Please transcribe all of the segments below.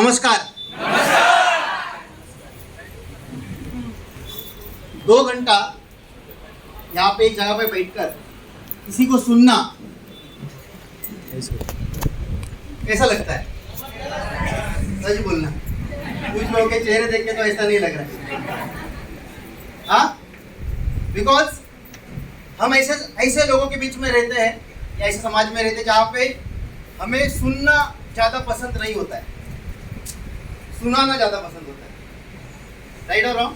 नमस्कार। 2 घंटा यहाँ पे एक जगह पे बैठकर किसी को सुनना कैसा लगता है? सच बोलना, कुछ लोगों के चेहरे देख के तो ऐसा नहीं लग रहा है। हाँ, बिकॉज हम ऐसे लोगों के बीच में रहते हैं या ऐसे समाज में रहते हैं जहाँ पे हमें सुनना ज़्यादा पसंद नहीं होता है, सुनाना ज़्यादा पसंद होता है। राइट और रॉन्ग?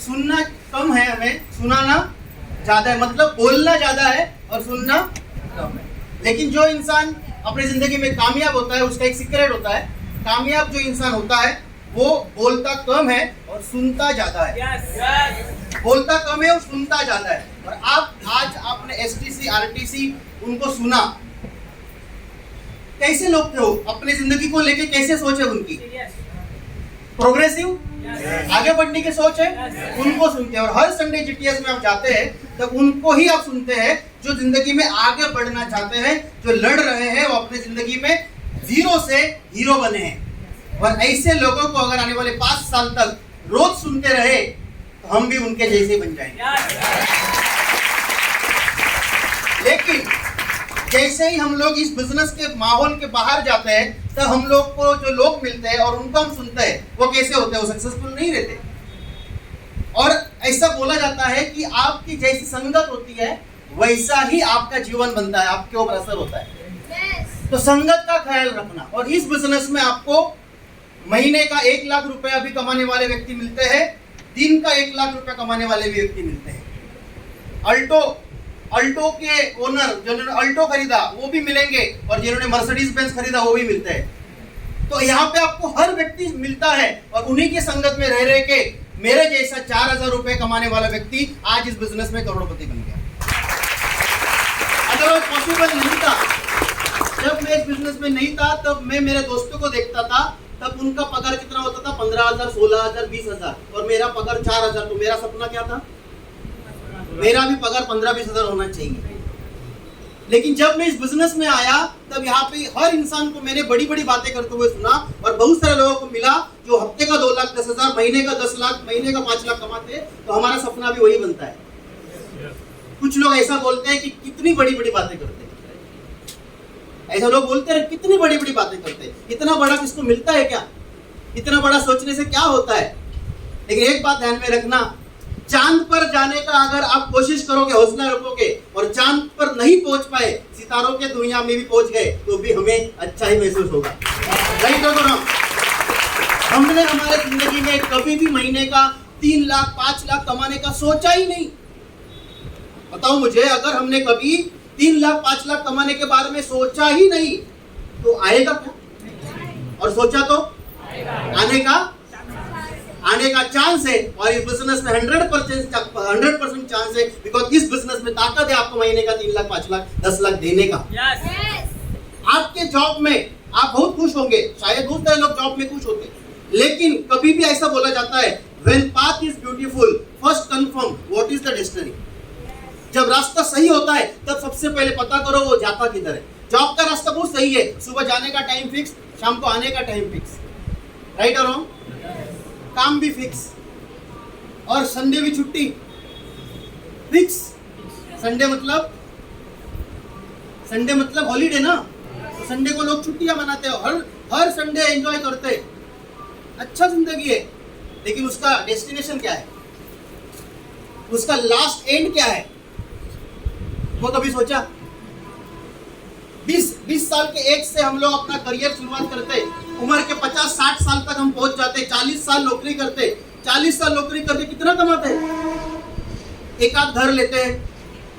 सुनना कम है, हमें सुनाना ज़्यादा है। मतलब बोलना ज़्यादा है और सुनना कम है। लेकिन जो इंसान अपनी ज़िंदगी में कामयाब होता है उसका एक सीक्रेट होता है। कामयाब जो इंसान होता है वो बोलता कम है और सुनता ज़्यादा है। बोलता कम है और सुनता ज़्यादा है। और आप आज आपने STC RTC उनको सुना, कैसे लोग थे वो, अपनी जिंदगी को लेके कैसे सोच है उनकी? प्रोग्रेसिव, आगे बढ़ने की सोच है, उनको सुनते हैं। और हर संडे GTS में आप जाते हैं तो उनको ही आप सुनते हैं जो जिंदगी में आगे बढ़ना चाहते हैं, जो लड़ रहे हैं, वो अपनी जिंदगी में 0 से हीरो बने हैं। और ऐसे लोगों को अगर आने वाले 5 साल तक रोज सुनते रहे तो हम भी उनके जैसे बन जाएंगे। लेकिन जैसे ही हम लोग इस बिजनेस के माहौल के बाहर जाते हैं तो हम लोग को जो लोग मिलते हैं और उनको हम सुनते हैं वो कैसे होते हैं? वो सक्सेसफुल नहीं रहते। और ऐसा बोला जाता है कि आपकी जैसी संगत होती है वैसा ही आपका जीवन बनता है, आपके ऊपर असर होता है। तो संगत का ख्याल रखना। और इस बिजनेस में आपको महीने का 1 लाख रुपया भी कमाने वाले व्यक्ति मिलते हैं, दिन का 1 लाख रुपया कमाने वाले भी व्यक्ति मिलते हैं। अल्टो के ओनर जिन्होंने अल्टो खरीदा वो भी मिलेंगे और जिन्होंने मर्सिडीज बेंज खरीदा वो भी मिलते हैं। तो यहाँ पे आपको हर व्यक्ति मिलता है और उन्हीं की संगत में रह के मेरे जैसा 4000 रुपए कमाने वाला व्यक्ति आज इस बिजनेस में करोड़पति बन गया। अगर वो पॉसिबल नहीं था, जब मैं इस बिजनेस में नहीं था तब मैं मेरे दोस्तों को देखता था, तब उनका पगार कितना होता था? 15,000, 16,000, 20,000 और मेरा पगार 4,000। तो मेरा सपना क्या था? मेरा भी पगार 15-20 हजार होना चाहिए। लेकिन जब मैं इस बिजनेस में आया तब यहाँ पे हर इंसान को मैंने बड़ी बड़ी बातें करते हुए सुना और बहुत सारे लोगों को मिला जो हफ्ते का 2,10,000, महीने का 10 लाख, महीने का 5 लाख कमाते हैं। तो हमारा सपना भी वही बनता है। कुछ लोग ऐसा बोलते हैं कि कितनी बड़ी बड़ी बातें करते हैं। ऐसा लोग बोलते हैं कितनी बड़ी बड़ी बातें करते हैं, इतना बड़ा किसको मिलता है क्या? इतना बड़ा सोचने से क्या होता है? लेकिन एक बात ध्यान में रखना, चांद पर जाने का अगर आप कोशिश करोगे, हौसला रखोगे और चांद पर नहीं पहुंच पाए, सितारों के दुनिया में भी पहुंच गए तो भी हमें अच्छा ही महसूस होगा। राइट हो ना? हमने हमारे जिंदगी में कभी भी महीने का 3 लाख 5 लाख कमाने का सोचा ही नहीं। बताओ मुझे, अगर हमने कभी 3 लाख 5 लाख कमाने के बारे में सोचा ही नहीं तो आएगा क्या? और सोचा तो आने का चांस है। और इस बिजनेस में 100% चांस है। बिकॉज इस बिजनेस में ताकत है आपको महीने का 3 लाख 5 लाख 10 लाख देने का। आपके जॉब में आप बहुत खुश होंगे, शायद बहुत सारे लोग जॉब में खुश होते हैं, लेकिन कभी भी ऐसा बोला जाता है when path is beautiful first confirm what is the destiny। जब रास्ता सही होता है तब सबसे पहले पता करो वो जाता किधर है। जॉब का रास्ता बहुत सही है, सुबह जाने का टाइम फिक्स, शाम को आने का टाइम फिक्स। राइट और रॉन्ग? काम भी फिक्स और संडे भी छुट्टी फिक्स। संडे मतलब हॉलीडे ना, तो संडे को लोग छुट्टियां मनाते हैं, हर संडे एंजॉय करते हैं। अच्छा जिंदगी है, लेकिन उसका डेस्टिनेशन क्या है? उसका लास्ट एंड क्या है? वो कभी सोचा? 20 साल के एज से हम लोग अपना करियर शुरुआत करते हैं, उम्र के 50-60 साल तक हम पहुंच जाते, 40 साल नौकरी करते, 40 साल नौकरी करके कितना कमाते हैं? एक आध घर लेते हैं,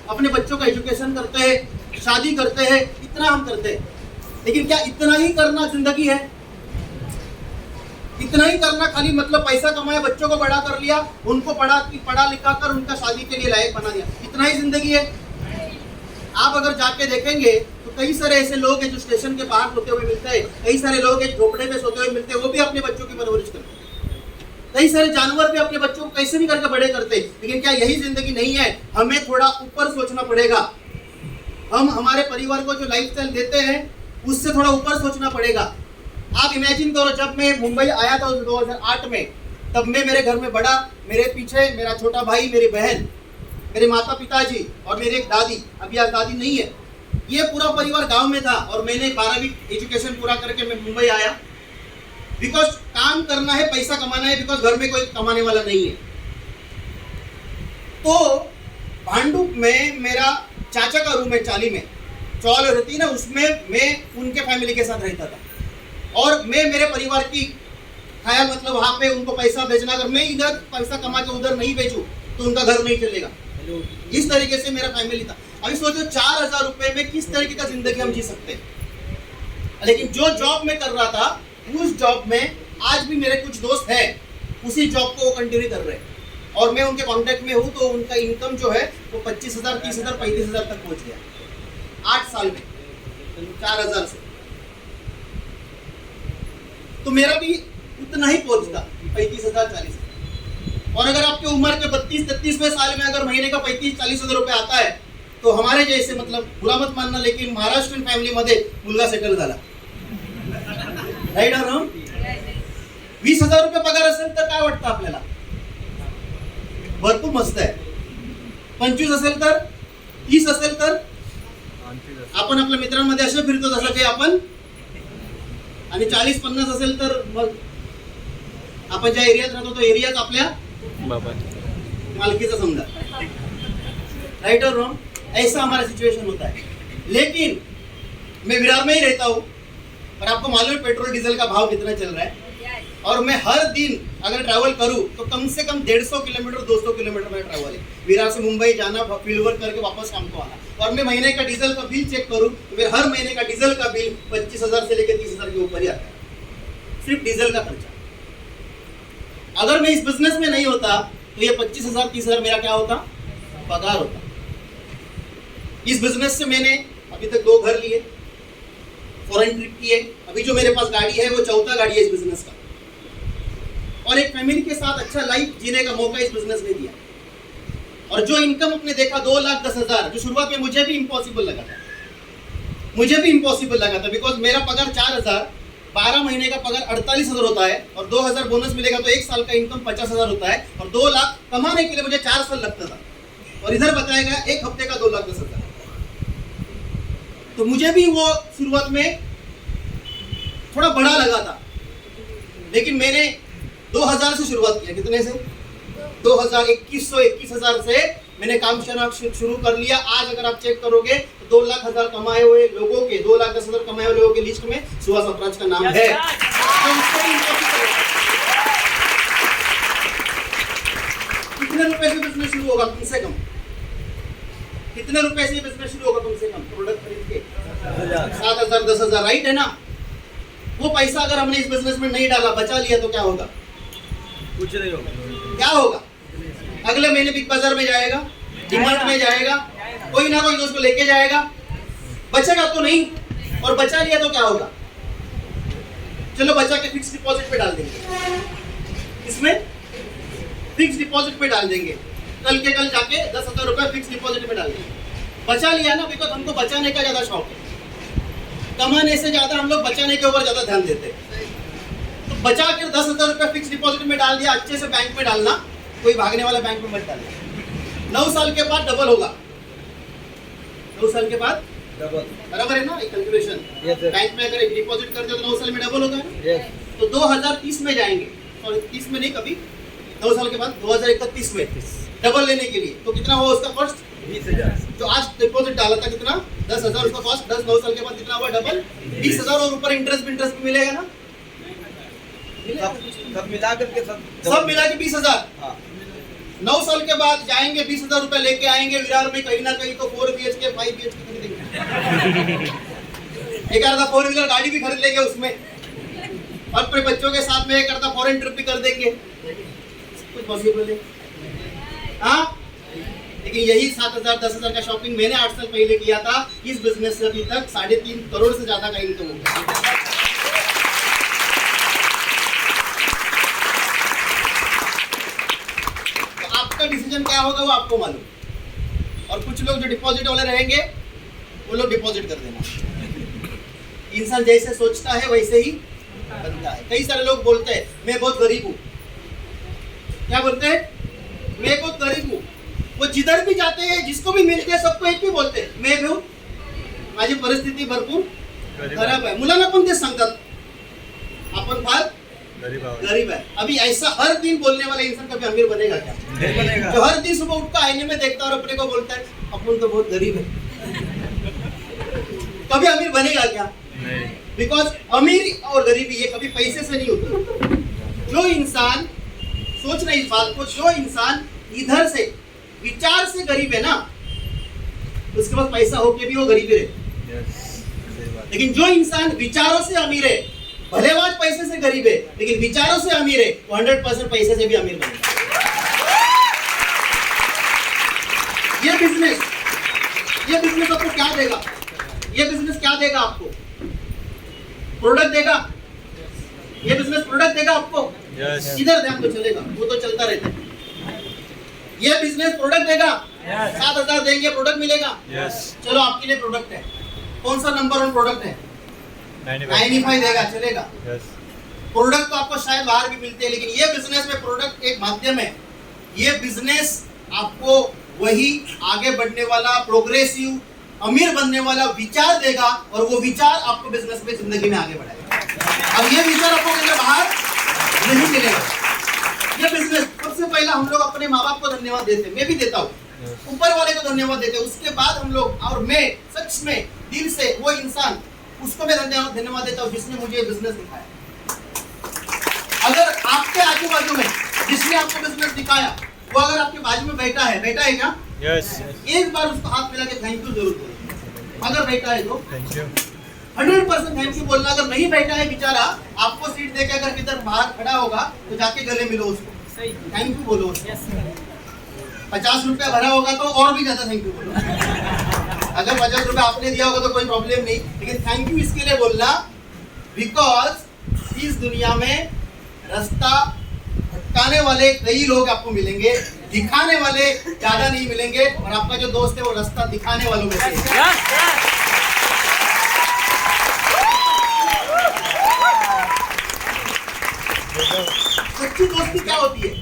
अपने बच्चों का एजुकेशन करते हैं, शादी करते हैं, इतना हम करते हैं। लेकिन क्या इतना ही करना जिंदगी है? इतना ही करना खाली मतलब पैसा कमाया, बच्चों को बड़ा कर लिया, उनको पढ़ा लिखा कर उनका शादी के लिए लायक बना दिया, इतना ही जिंदगी है? आप अगर जाके देखेंगे तो कई सारे ऐसे लोग हैं जो स्टेशन के बाहर सोते हुए मिलते हैं, कई सारे लोग हैं झोपड़े में सोते हुए मिलते हैं, वो भी अपने बच्चों की परवरिश करते हैं। कई सारे जानवर भी अपने बच्चों को कैसे भी करके बड़े करते हैं। लेकिन क्या यही जिंदगी नहीं है? हमें थोड़ा ऊपर सोचना पड़ेगा। हम हमारे परिवार को जो लाइफस्टाइल देते हैं उससे थोड़ा ऊपर सोचना पड़ेगा। आप इमेजिन करो, जब मैं मुंबई आया था 2008 में, तब मैं मेरे घर में बड़ा, मेरे पीछे मेरा छोटा भाई, मेरी बहन, मेरे माता पिताजी और मेरी एक दादी, अभी आज दादी नहीं है, ये पूरा परिवार गांव में था। और मैंने 12वीं एजुकेशन पूरा करके मैं मुंबई आया, बिकॉज काम करना है, पैसा कमाना है, बिकॉज घर में कोई कमाने वाला नहीं है। तो भांडुप में मेरा चाचा का रूम है, चाली में चौल रहती ना, उसमें मैं उनके फैमिली के साथ रहता था। और मैं मेरे परिवार की ख्याल, मतलब वहाँ पे उनको पैसा भेजना, अगर मैं इधर पैसा कमा के उधर नहीं भेजूँ तो उनका घर नहीं चलेगा। इस तरीके से मेरा फैमिली था। अभी सोचो 4000 रुपए में किस तरीके का जिंदगी हम जी सकते हैं। लेकिन जो जॉब में कर रहा था, उस जॉब में आज भी मेरे कुछ दोस्त हैं, उसी जॉब को वो कंटिन्यू कर रहे हैं और मैं उनके कांटेक्ट में हूँ। तो उनका इनकम जो है वो 25,000, 30,000, 35,000 तक पहुँच गया 8 साल में, 4000 से। तो मेरा भी उतना ही पहुँचता, 35,000, 40,000। और अगर आपकी उम्र के 32-33वें साल में अगर महीने का 35-40 हजार रुपये आता है, तो हमारे जैसे, मतलब बुरा मत मानना, लेकिन महाराष्ट्रीयन फॅमिली मध्ये मुलगा सेटल झाला, राईट और रॉंग? 20,000 रुपये पगार असेल तर काय वाटतं आपल्याला? भरपूर मस्त आहे. 25 असेल तर, 30 असेल तर आपण आपल्या मित्रांमध्ये असे फिरतो जसं काही आपण, आणि 40-50 असेल तर मग आपण ज्या एरियात राहतो तो एरियाच आपल्या मालकीचा समजा, राइट और रॉन्ग? ऐसा हमारा सिचुएशन होता है। लेकिन मैं विरार में ही रहता हूँ और आपको मालूम है पेट्रोल डीजल का भाव कितना चल रहा है, और मैं हर दिन अगर ट्रैवल करूँ तो कम से कम 150 किलोमीटर 200 किलोमीटर में ट्रैवल है, विरार से मुंबई जाना, फील्ड वर्क करके वापस शाम को आना। और मैं महीने का डीजल का बिल चेक करूँ तो मेरे हर महीने का डीजल का बिल 25,000 से लेकर 30,000 के ऊपर ही आता है, सिर्फ डीजल का खर्चा। अगर मैं इस बिजनेस में नहीं होता तो ये 25,000 30,000 मेरा क्या होता? पगार होता। इस बिजनेस से मैंने अभी तक 2 घर लिए, फॉरेन ट्रिप किए, अभी जो मेरे पास गाड़ी है वो 4था गाड़ी है इस बिजनेस का, और एक फैमिली के साथ अच्छा लाइफ जीने का मौका इस बिजनेस ने दिया। और जो इनकम अपने देखा 2,10,000, जो शुरुआत में मुझे भी इम्पॉसिबल लगा था, बिकॉज मेरा पगार 4,000, 12 महीने का पगार 48,000 होता है, और 2,000 बोनस मिलेगा तो 1 साल का इनकम 50,000 होता है, और 2 लाख कमाने के लिए मुझे 4 साल लगता था। और इधर बताया गया 1 हफ्ते का 2,10,000। तो मुझे भी वो शुरुआत में थोड़ा बड़ा लगा था, लेकिन मैंने 2,000 से शुरुआत किया। कितने से? 21,000 से मैंने काम शुरू कर लिया। आज अगर आप चेक करोगे तो 2,00,000 कमाए हुए लोगों के, 2,10,000 कमाए हुए लोगों की लिस्ट में सुहास अपराज का नाम है। कितने रुपए से बिजनेस शुरू होगा कम से कम? कितने रुपए से बिजनेस शुरू होगा कम से कम? प्रोडक्ट खरीद के 7,000 10,000, राइट है ना? वो पैसा अगर हमने इस बिजनेस में नहीं डाला, बचा लिया, तो क्या होगा? कुछ नहीं होगा। क्या होगा? अगले महीने बिग बाजार में जाएगा, डीमार्ट में जाएगा, कोई ना कोई दोस्त को लेके जाएगा, बचेगा तो नहीं। और बचा लिया तो क्या होगा? चलो बचा के फिक्स डिपॉजिट पे डाल देंगे, इसमें फिक्स डिपॉजिट पे डाल देंगे, कल के कल जाके 10,000 रुपए फिक्स डिपॉजिट में डाल देंगे। बचा लिया ना, बिकॉज हमको बचाने का ज्यादा शौक है, कमाने से ज्यादा हम लोग बचाने के ऊपर ज्यादा ध्यान देते हैं। तो बचा कर 10,000 रुपए फिक्स डिपॉजिट में डाल दिया, अच्छे से बैंक में डालना, कोई भागने वाला बैंक में मत डालना। 9 साल के बाद डबल होगा, 9 साल के बाद डबल, बराबर है ना? एक कैलकुलेशन, बैंक में अगर डिपॉजिट करते हो तो 9 साल में डबल होगा ना। तो 2030 में जाएंगे, सॉरी 30 में नहीं, कभी 9 साल के बाद 2031 में डबल लेने के लिए। तो कितना हुआ उसका कॉस्ट? 20,000। जो आज डिपॉजिट डाला था कितना? 10,000, उसका कॉस्ट 9 साल के बाद कितना हुआ? डबल, 20,000, और ऊपर इंटरेस्ट भी मिलेगा ना, सब मिला करके सब मिला के 20,000। 9 साल के बाद जाएंगे, 20,000 रुपए लेके आएंगे विरार में, कहीं ना कहीं तो 4 BHK 5 BHK खरीदेंगे। एक आधा 4 व्हीलर गाड़ी भी खरीद लेंगे उसमें, और अपने बच्चों के साथ में एक आधा फॉरेन ट्रिप भी कर देंगे। कुछ पॉसिबल है? हाँ, लेकिन यही 7,000 10,000 का शॉपिंग मैंने 8 साल पहले किया था। इस बिजनेस से अभी तक 3.5 करोड़ से ज्यादा का इनकम हो गया। डिसीजन क्या होगा वो आपको मालूम। और कुछ लोग जो डिपॉजिट वाले रहेंगे वो लोग डिपॉजिट कर देना। इंसान जैसे सोचता है वैसे ही बनता है। कई सारे लोग बोलते हैं मैं बहुत गरीब हूँ, क्या बोलते हैं, मैं बहुत गरीब हूँ। वो जिधर भी जाते हैं, जिसको भी मिलते हैं, सबको एक ही बोलते हैं, मैं भी माझी परिस्थिती भरपूर खराब आहे, मुलांना पण ते सांगतात आपण फार गरीब है। अभी ऐसा हर दिन बोलने वाला इंसान कभी अमीर बनेगा क्या? नहीं बनेगा। जो हर दिन सुबह उठकर आईने में देखता और अपने को बोलता है अपन तो बहुत गरीब है, कभी अमीर बनेगा क्या? नहीं। बिकॉज अमीर और गरीबी ये कभी पैसे से नहीं होती। जो इंसान, सोचना इस बात को, जो इंसान इधर से विचार से गरीब है ना, उसके पास पैसा होके भी वो गरीबी रहे। लेकिन जो इंसान विचारों से अमीर है, भले वो आज पैसे से गरीब है लेकिन विचारों से अमीर है, वो 100% पैसे से भी अमीर बनेगा। ये बिजनेस आपको क्या देगा? ये बिजनेस क्या देगा आपको? प्रोडक्ट देगा। ये बिजनेस प्रोडक्ट देगा आपको। इधर ध्यान तो चलेगा, वो तो चलता रहता है। ये बिजनेस प्रोडक्ट देगा। 7,000 देंगे, प्रोडक्ट मिलेगा। चलो आपके लिए प्रोडक्ट है, कौन सा नंबर 1 प्रोडक्ट है? 95 देगा, चलेगा। प्रोडक्ट तो आपको शायद बाहर भी मिलते हैं, लेकिन ये बिजनेस में प्रोडक्ट एक माध्यम है। ये बिजनेस आपको वही आगे बढ़ने वाला, प्रोग्रेसिव, अमीर बनने वाला विचार देगा, और वो विचार आपको बिजनेस में, जिंदगी में आगे बढ़ाएगा। अब ये विचार आपको कहीं बाहर नहीं मिलेगा। ये बिजनेस, सबसे पहला हम लोग अपने माँ बाप को धन्यवाद देते हैं, मैं भी देता हूँ, ऊपर वाले को धन्यवाद देते हैं। उसके बाद हम लोग, और मैं सच में दिल से वो इंसान, उसको मैं धन्यवाद देता हूँ जिसने मुझे बिजनेस दिखाया। अगर आपके आजू बाजू में जिसने आपको बिजनेस दिखाया, वो अगर आपके बाजू में बैठा है क्या? एक बार उसको हाथ मिला के थैंक यू जरूर बोलो। अगर बैठा है तो 100% थैंक यू बोलना। अगर नहीं बैठा है बेचारा, आपको सीट देके अगर किधर बाहर खड़ा होगा तो जाके गले मिलो उसको, थैंक यू बोलो उसको। 50 रुपया भरा होगा तो और भी ज्यादा थैंक यू बोलो। अगर 50 रुपया आपने दिया होगा तो कोई प्रॉब्लम नहीं, लेकिन थैंक यू इसके लिए बोलना, बिकॉज इस दुनिया में रास्ता भटकाने वाले कई लोग आपको मिलेंगे, दिखाने वाले ज्यादा नहीं मिलेंगे, और आपका जो दोस्त है वो रास्ता दिखाने वालों में से। सच्ची दोस्ती क्या होती है?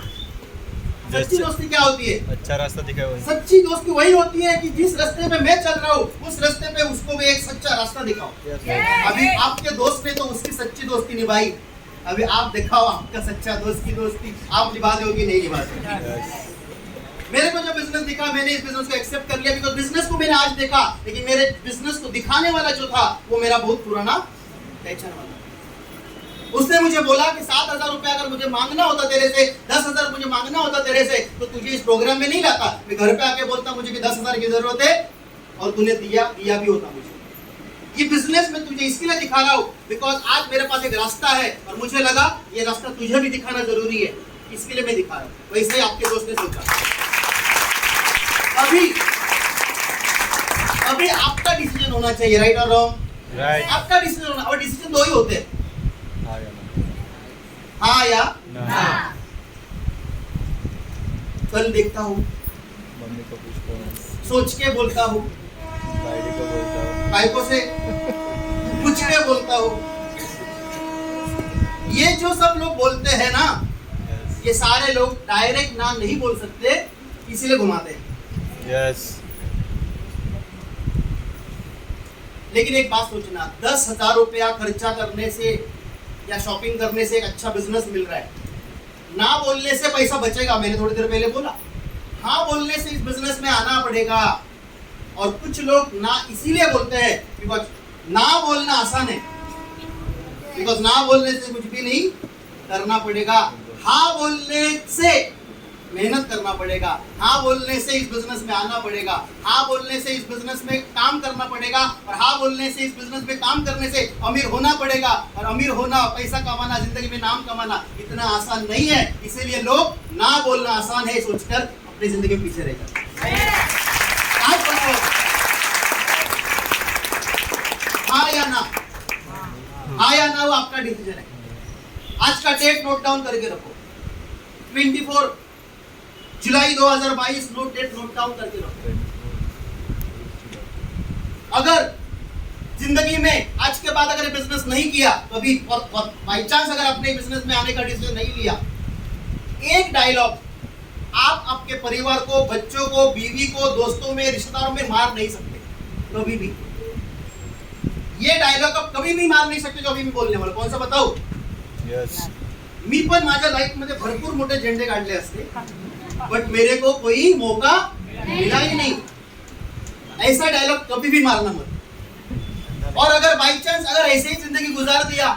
सच्ची दोस्ती क्या होती है? अच्छा रास्ता दिखाए। सच्ची दोस्ती वही होती है कि जिस रास्ते पे मैं चल रहा हूँ, उस रास्ते पे उसको भी एक सच्चा रास्ता दिखाओ। अभी आपके दोस्त ने तो उसकी सच्ची दोस्ती निभाई, अभी आप दिखाओ आपका सच्चा दोस्त की दोस्ती आप निभा दोगे नहीं निभा दोगे। मेरे को जो बिजनेस दिखा, मैंने इस बिजनेस को एक्सेप्ट कर लिया, बिकॉज बिजनेस को मैंने आज देखा, लेकिन मेरे बिजनेस को दिखाने वाला जो था वो मेरा बहुत पुराना पहचान वाला। उसने मुझे बोला कि 7,000 रुपया अगर मुझे मांगना होता तेरे से, 10,000 मुझे मांगना होता तेरे से, तो तुझे इस प्रोग्राम में नहीं लाता, मैं घर पे आके बोलता मुझे कि 10,000 की जरूरत है, और तूने दिया भी होता मुझे। ये बिजनेस में तुझे इसके लिए दिखा रहा हूँ बिकॉज आज मेरे पास एक रास्ता है, और मुझे लगा ये रास्ता तुझे भी दिखाना जरूरी है, इसके लिए मैं दिखा रहा हूँ। वैसे ही आपके दोस्त ने सोचा। अभी आपका डिसीजन होना चाहिए, राइट और रॉन्ग? राइट। आपका डिसीजन होना, और डिसीजन 2 ही होते हैं, हाँ या ना। कल देखता हूँ, मम्मी को पूछता हूँ, सोच के बोलता हूँ, बाइकों से पूछ के बोलता हूँ। ये जो सब लोग बोलते हैं ना, ये सारे लोग डायरेक्ट ना नहीं बोल सकते, इसीलिए घुमाते हैं। लेकिन एक बात सोचना, 10,000 रुपया खर्चा करने से या शॉपिंग करने से एक अच्छा बिजनेस मिल रहा है, ना बोलने से पैसा बचेगा। मैंने थोड़ी देर पहले बोला, हाँ बोलने से इस बिजनेस में आना पड़ेगा। और कुछ लोग ना इसीलिए बोलते हैं बिकॉज ना बोलना आसान है, बिकॉज ना बोलने से कुछ भी नहीं करना पड़ेगा, हाँ बोलने से मेहनत करना पड़ेगा, हाँ बोलने से इस बिजनेस में आना पड़ेगा, हाँ बोलने से इस बिजनेस में काम करना पड़ेगा, और हाँ बोलने से इस बिजनेस में काम करने से अमीर होना पड़ेगा। और अमीर होना, पैसा कमाना, जिंदगी में नाम कमाना इतना आसान नहीं है, इसीलिए लोग ना बोलना आसान है सोचकर अपनी जिंदगी में पीछे रह जाते हैं। हाँ या ना, हाँ या ना वो आपका डिसीजन है। आज का डेट नोट डाउन करके रखो, 24 जुलाई 2022 डेट नोट डाउन करके रखो। अगर जिंदगी में आज के बाद अगर बिजनेस नहीं किया तो अभी बाई चांस अगर अपने बिजनेस में आने का डिसीजन नहीं लिया, एक डायलॉग आप आपके परिवार को, बच्चों को, बीवी को, दोस्तों में, रिश्तेदारों में मार नहीं सकते कभी भी। ये डायलॉग आप कभी भी मार नहीं सकते जो अभी मैं बोलने वाला। कौन सा बताओ? मी पण माझ्या लाईफ मध्ये भरपूर मोठे झेंडे काढले असते, बट मेरे को कोई मौका मिला ही नहीं। ऐसा डायलॉग कभी भी मारना मत। और अगर बाई चांस अगर ऐसे ही जिंदगी गुजार दिया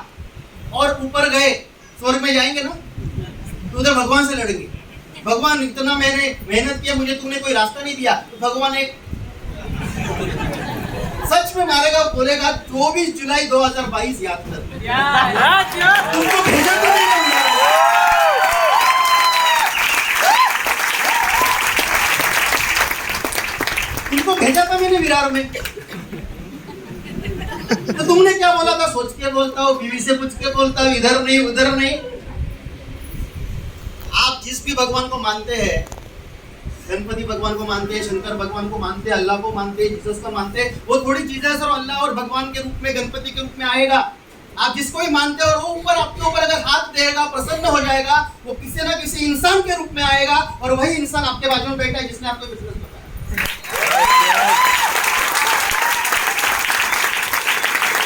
और ऊपर गए, स्वर्ग में जाएंगे ना, तो उधर भगवान से लड़ेंगे। भगवान इतना मैंने मेहनत किया, मुझे तुमने कोई रास्ता नहीं दिया, तो भगवान एक सच में मारेगा, बोलेगा 24 जुलाई 2022 याद कर। तुमको भेजा तो नहीं है। तुमको भेजा था मैंने विरार में, तो तुमने क्या बोला था? सोच के बोलता हूँ, बीवी से पूछ के बोलता हूँ, इधर नहीं उधर नहीं। आप जिस भी भगवान को मानते हैं, गणपति भगवान को मानते हैं, शंकर भगवान को मानते हैं, अल्लाह को मानते हैं, जीसस को मानते हैं, वो थोड़ी चीजें सर अल्लाह और भगवान के रूप में, गणपति के रूप में आएगा। आप जिसको ही मानते हो और वो ऊपर आपके ऊपर अगर हाथ देगा, प्रसन्न हो जाएगा, वो किसी ना किसी इंसान के रूप में आएगा, और वही इंसान आपके बाजू में बैठा है जिसने आपको बिजनेस बताया।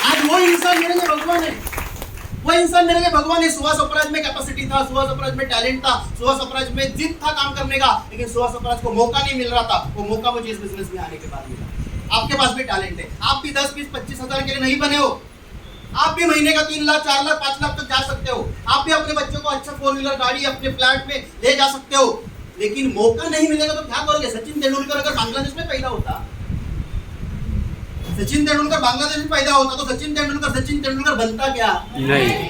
आज वो इंसान मेरे लिए भगवान है, वो इंसान मेरे लिए भगवान है। सुहास अपराज में कैपेसिटी था, सुहास अपराज में टैलेंट था, सुहास अपराज में जिद था काम करने का, लेकिन सुहास अपराज को मौका नहीं मिल रहा था। वो मौका मुझे इस बिजनेस में आने के बाद मिला। आपके पास भी टैलेंट है, आप भी 10, 20, 25 हजार के लिए नहीं बने हो। आप भी महीने का 3 लाख, 4 लाख, 5 लाख तक जा सकते हो। आप भी अपने बच्चों को अच्छा 4 व्हीलर गाड़ी अपने फ्लैट में ले जा सकते हो, लेकिन मौका नहीं मिलेगा तो क्या करोगे? सचिन तेंदुलकर अगर बांग्लादेश में पैदा होता, सचिन तेंदुलकर बांग्लादेश में पैदा होता, तो सचिन तेंदुलकर बनता क्या? नहीं,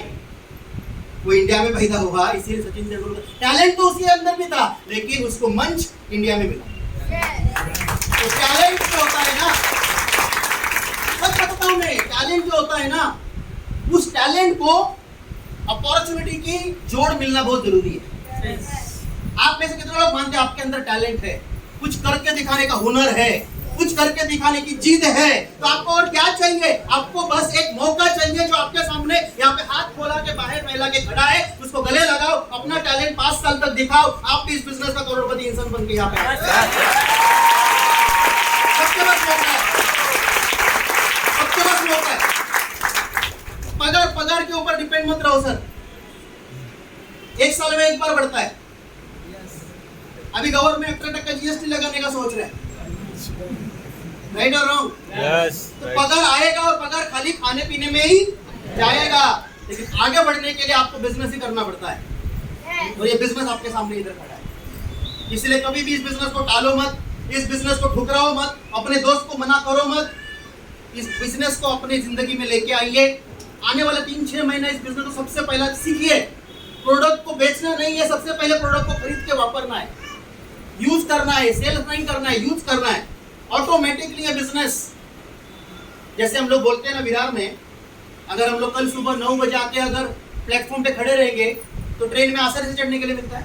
वो इंडिया में पैदा हुआ, इसीलिए सचिन तेंदुलकर। टैलेंट तो उसके अंदर भी था, लेकिन उसको मंच इंडिया में मिला। तो टैलेंट जो होता है ना, सच बताता हूं मैं, टैलेंट जो होता है ना, उस टैलेंट को अपॉर्चुनिटी की जोड़ मिलना बहुत जरूरी है। आप में से कितने लोग मानते हैं आपके अंदर टैलेंट है, कुछ करके दिखाने का हुनर है, कुछ करके दिखाने की जिद है? तो आपको और क्या चाहिए? आपको बस एक मौका चाहिए जो आपके सामने यहाँ पे हाथ खोला के बाहर फैला के खड़ा है, उसको गले लगाओ, अपना टैलेंट 5 साल तक दिखाओ, आप भी इस बिजनेस का करोड़पति इंसान बन के यहाँ पे सबके पास मौका है, सबके पास मौका है। पगार के ऊपर डिपेंड मत रहो सर, 1 साल में 1 बार बढ़ता है। अभी गवर्नमेंट 18% जीएसटी लगाने का सोच रहा है, राइट और रॉन्ग? यस। तो पगार आएगा और पगार खाली खाने पीने में ही जाएगा, लेकिन आगे बढ़ने के लिए आपको बिजनेस ही करना पड़ता है। और ये बिजनेस आपके सामने इधर खड़ा है, इसलिए कभी भी इस बिजनेस को टालो मत, इस बिजनेस को ठुकराओ मत, अपने दोस्त को मना करो मत। इस बिजनेस को अपनी जिंदगी में लेके आइए। आने वाले 3-6 महीने इस बिजनेस को सबसे पहले सीखिए। प्रोडक्ट को बेचना नहीं है, सबसे पहले प्रोडक्ट को खरीद के वापरना है, यूज करना है, सेल नहीं करना है, यूज करना है। ऑटोमेटिकली ये बिजनेस, जैसे हम लोग बोलते हैं ना विरार में, अगर हम लोग कल सुबह 9 बजे आके अगर प्लेटफॉर्म पे खड़े रहेंगे तो ट्रेन में आसानी से चढ़ने के लिए मिलता है।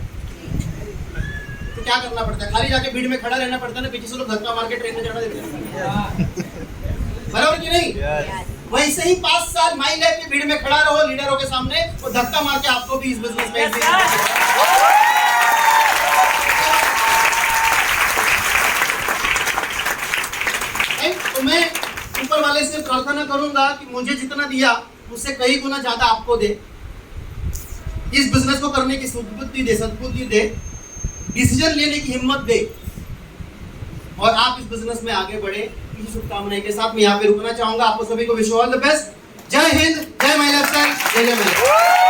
तो क्या करना पड़ता है? खाली जाके भीड़ में खड़ा रहना पड़ता है ना, पीछे से लोग धक्का मार के ट्रेन में चढ़ा देते हैं, बराबर कि नहीं? वैसे ही 5 साल माई लाइफ की भीड़ में खड़ा रहो लीडरों के सामने, वो धक्का मार के आपको भी इस बिजनेस में तो मैं ऊपर वाले से प्रार्थना करूंगा कि मुझे जितना दिया उससे कई गुना ज्यादा आपको दे, इस बिजनेस को करने की सद्बुद्धि दे, डिसीजन लेने की हिम्मत दे, और आप इस बिजनेस में आगे बढ़े। इसी शुभकामनाएं के साथ मैं यहाँ पे रुकना चाहूंगा। आपको सभी को विश ऑल द बेस्ट। जय हिंद, जय महिला, जय जय महिला।